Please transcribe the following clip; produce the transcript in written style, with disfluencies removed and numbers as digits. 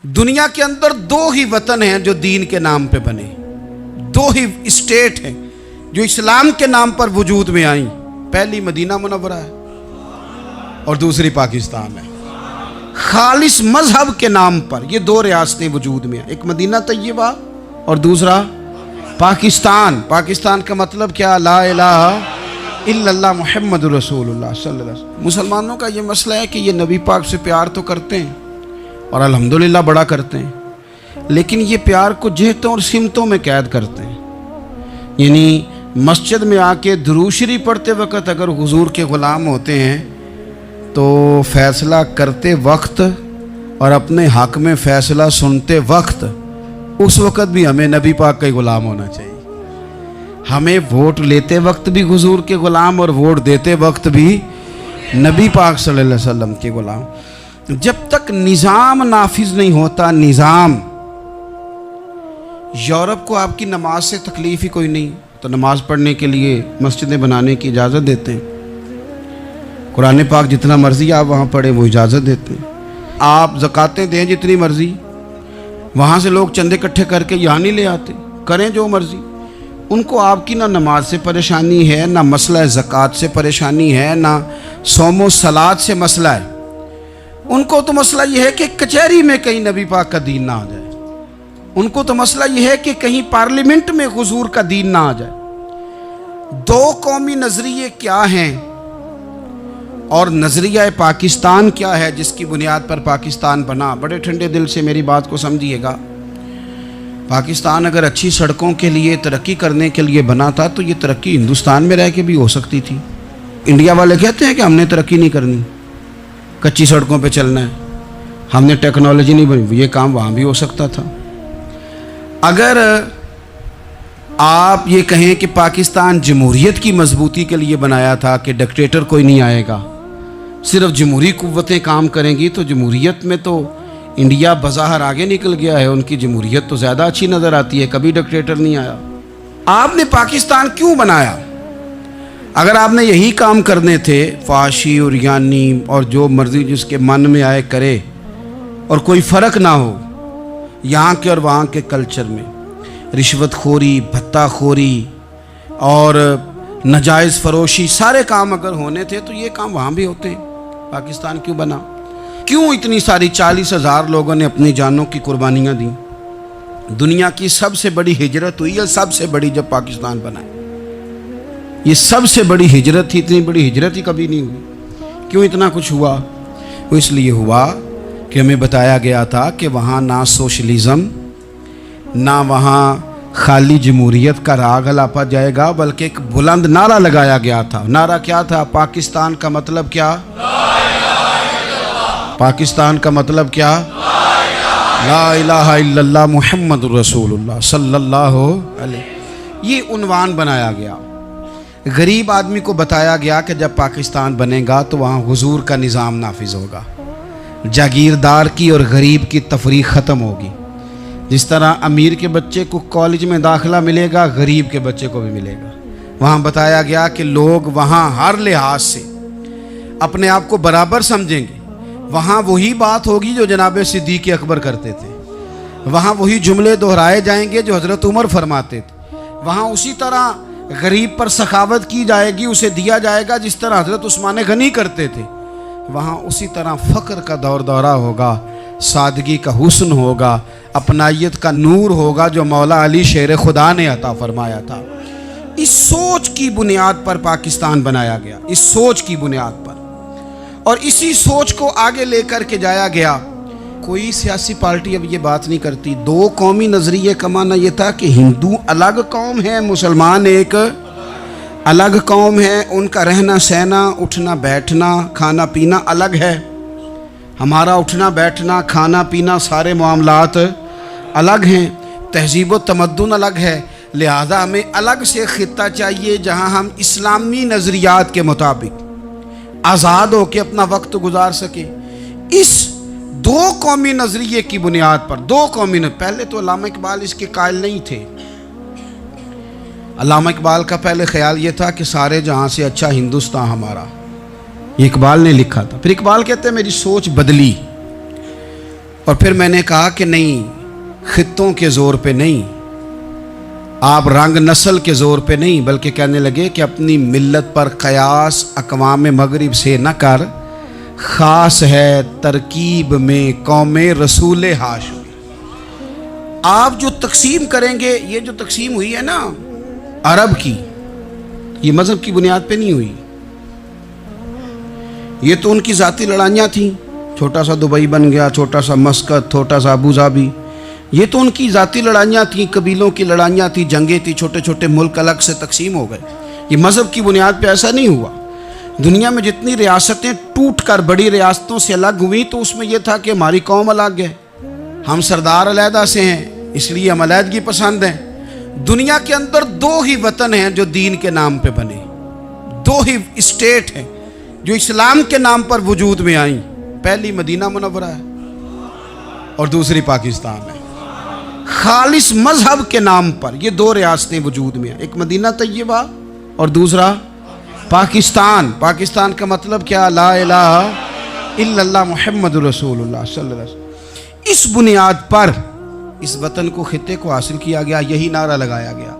दुनिया के अंदर दो ही वतन हैं जो दीन के नाम पे बने, दो ही स्टेट हैं जो इस्लाम के नाम पर वजूद में आई। पहली मदीना मुनव्वरा है और दूसरी पाकिस्तान है। खालिस मजहब के नाम पर ये दो रियासतें वजूद में हैं, एक मदीना तैयबा और दूसरा पाकिस्तान। पाकिस्तान का मतलब क्या? ला इलाहा इल्लल्लाह मुहम्मदुर रसूलुल्लाह सल्लल्लाहु अलैहि वसल्लम। मुसलमानों का ये मसला है कि ये नबी पाक से प्यार तो करते हैं और अल्हम्दुलिल्लाह बड़ा करते हैं, लेकिन ये प्यार को जेहतों और सिमतों में कैद करते हैं। यानी मस्जिद में आके दुरूद शरीफ पढ़ते वक्त अगर हुजूर के ग़ुलाम होते हैं तो फ़ैसला करते वक्त और अपने हक़ में फ़ैसला सुनते वक्त उस वक़्त भी हमें नबी पाक का ही ग़ुलाम होना चाहिए। हमें वोट लेते वक्त भी हुजूर के ग़ुलाम और वोट देते वक्त भी नबी पाक सल्लल्लाहु अलैहि वसल्लम के ग़ुलाम। जब तक निज़ाम नाफिज नहीं होता, निज़ाम, यूरोप को आपकी नमाज से तकलीफ़ ही कोई नहीं, तो नमाज पढ़ने के लिए मस्जिदें बनाने की इजाज़त देते हैं। कुरान पाक जितना मर्ज़ी आप वहाँ पढ़ें वो इजाज़त देते हैं। आप ज़कातें दें जितनी मर्ज़ी, वहाँ से लोग चंदे इकट्ठे करके यहाँ नहीं ले आते, करें जो मर्ज़ी। उनको आपकी ना नमाज से परेशानी है, ना मसला ज़कात से परेशानी है, ना सोमो सलात से मसला है। उनको तो मसला यह है कि कचहरी में कहीं नबी पाक का दीन ना आ जाए। उनको तो मसला यह है कि कहीं पार्लियामेंट में हुजूर का दीन ना आ जाए। दो कौमी नजरिए क्या हैं और नजरिया पाकिस्तान क्या है जिसकी बुनियाद पर पाकिस्तान बना? बड़े ठंडे दिल से मेरी बात को समझिएगा। पाकिस्तान अगर अच्छी सड़कों के लिए, तरक्की करने के लिए बना था तो ये तरक्की हिंदुस्तान में रह के भी हो सकती थी। इंडिया वाले कहते हैं कि हमने तरक्की नहीं करनी, कच्ची सड़कों पे चलना है, हमने टेक्नोलॉजी नहीं बनी, ये काम वहाँ भी हो सकता था। अगर आप ये कहें कि पाकिस्तान जमहूरियत की मजबूती के लिए बनाया था कि डिक्टेटर कोई नहीं आएगा, सिर्फ जमहूरी कुव्वतें काम करेंगी, तो जमहूरियत में तो इंडिया बज़ाहिर आगे निकल गया है। उनकी जमहूरियत तो ज़्यादा अच्छी नज़र आती है, कभी डिक्टेटर नहीं आया। आपने पाकिस्तान क्यों बनाया? अगर आपने यही काम करने थे, फाशी और यानी और जो मर्जी जिसके मन में आए करे और कोई फ़र्क ना हो यहाँ के और वहाँ के कल्चर में, रिश्वतखोरी, भत्ताखोरी और नाजायज़ फरोशी, सारे काम अगर होने थे तो ये काम वहाँ भी होते हैं। पाकिस्तान क्यों बना? क्यों इतनी सारी 40,000 लोगों ने अपनी जानों की कुर्बानियाँ दी? दुनिया की सबसे बड़ी हिजरत हुई है, सबसे बड़ी, जब पाकिस्तान बना। ये सबसे बड़ी हिजरत थी, इतनी बड़ी हिजरत ही कभी नहीं हुई। क्यों इतना कुछ हुआ? वो इसलिए हुआ कि हमें बताया गया था कि वहाँ ना सोशलिज़म, ना वहाँ खाली जमहूरियत का राग अलापा जाएगा, बल्कि एक बुलंद नारा लगाया गया था। नारा क्या था? पाकिस्तान का मतलब क्या? पाकिस्तान का मतलब क्या? ला इलाहा इल्लल्लाह मुहम्मदुर रसूलुल्लाह सल्लल्लाहु अलैहि। ये उन्वान बनाया गया। गरीब आदमी को बताया गया कि जब पाकिस्तान बनेगा तो वहाँ हुजूर का निज़ाम नाफिज होगा, जागीरदार की और गरीब की तफरीक ख़त्म होगी। जिस तरह अमीर के बच्चे को कॉलेज में दाखिला मिलेगा, गरीब के बच्चे को भी मिलेगा। वहाँ बताया गया कि लोग वहाँ हर लिहाज से अपने आप को बराबर समझेंगे। वहाँ वही बात होगी जो जनाब सिद्दीक़ अकबर करते थे। वहाँ वही जुमले दोहराए जाएंगे जो हज़रत उमर फरमाते थे। वहाँ उसी तरह गरीब पर सखावत की जाएगी, उसे दिया जाएगा जिस तरह हज़रत उस्मान गनी करते थे। वहाँ उसी तरह फ़क्र का दौर दौरा होगा, सादगी का हुस्न होगा, अपनायत का नूर होगा जो मौला अली शेर खुदा ने अता फरमाया था। इस सोच की बुनियाद पर पाकिस्तान बनाया गया, इस सोच की बुनियाद पर, और इसी सोच को आगे लेकर के जाया गया। कोई सियासी पार्टी अब ये बात नहीं करती। दो कौमी नज़रिए का माना ये था कि हिंदू अलग कौम है, मुसलमान एक अलग कौम है, उनका रहना सहना, उठना बैठना, खाना पीना अलग है। हमारा उठना बैठना, खाना पीना, सारे मामलात अलग हैं, तहजीब व तमद्दुन अलग है। लिहाजा हमें अलग से खित्ता चाहिए जहाँ हम इस्लामी नज़रियात के मुताबिक आज़ाद हो के अपना वक्त गुजार सके। इस दो कौमी नज़रिए की बुनियाद पर, दो कौमी पहले तो अल्लामा इकबाल इसके कायल नहीं थे। अल्लामा इकबाल का पहले ख्याल ये था कि सारे जहाँ से अच्छा हिंदुस्तान हमारा, ये इकबाल ने लिखा था। फिर इकबाल कहते हैं मेरी सोच बदली और फिर मैंने कहा कि नहीं, खित्तों के ज़ोर पे नहीं, आप रंग नस्ल के ज़ोर पे नहीं, बल्कि कहने लगे कि अपनी मिल्लत पर क़यास अक़वाम मगरिब से न कर, ख़ास है तरकीब में कौम रसूल हाशमी। आप जो तकसीम करेंगे, ये जो तकसीम हुई है ना अरब की, ये मज़हब की बुनियाद पे नहीं हुई। ये तो उनकी ज़ाती लड़ाइयाँ थीं, छोटा सा दुबई बन गया, छोटा सा मस्कत, छोटा सा अबू धाबी, ये तो उनकी ज़ाती लड़ाइयाँ थीं, कबीलों की लड़ाइयाँ थी, जंगें थी, छोटे छोटे मुल्क अलग से तकसीम हो गए। ये मज़हब की बुनियाद पे ऐसा नहीं हुआ। दुनिया में जितनी रियासतें टूट कर बड़ी रियासतों से अलग हुई, तो उसमें यह था कि हमारी कौम अलग है, हम सरदार अलहदा से हैं, इसलिए हम अलहदगी पसंद हैं। दुनिया के अंदर दो ही वतन हैं जो दीन के नाम पे बने, दो ही स्टेट हैं जो इस्लाम के नाम पर वजूद में आई। पहली मदीना मुनव्वरा है और दूसरी पाकिस्तान है। खालिस मजहब के नाम पर ये दो रियासतें वजूद में हैं, एक मदीना तैयबा और दूसरा पाकिस्तान। पाकिस्तान का मतलब क्या? ला इलाहा इल्लल्लाह मुहम्मदुर रसूलुल्लाह सल्लल्लाहु अलैहि वसल्लम। इस बुनियाद पर इस वतन को, खित्ते को हासिल किया गया, यही नारा लगाया गया।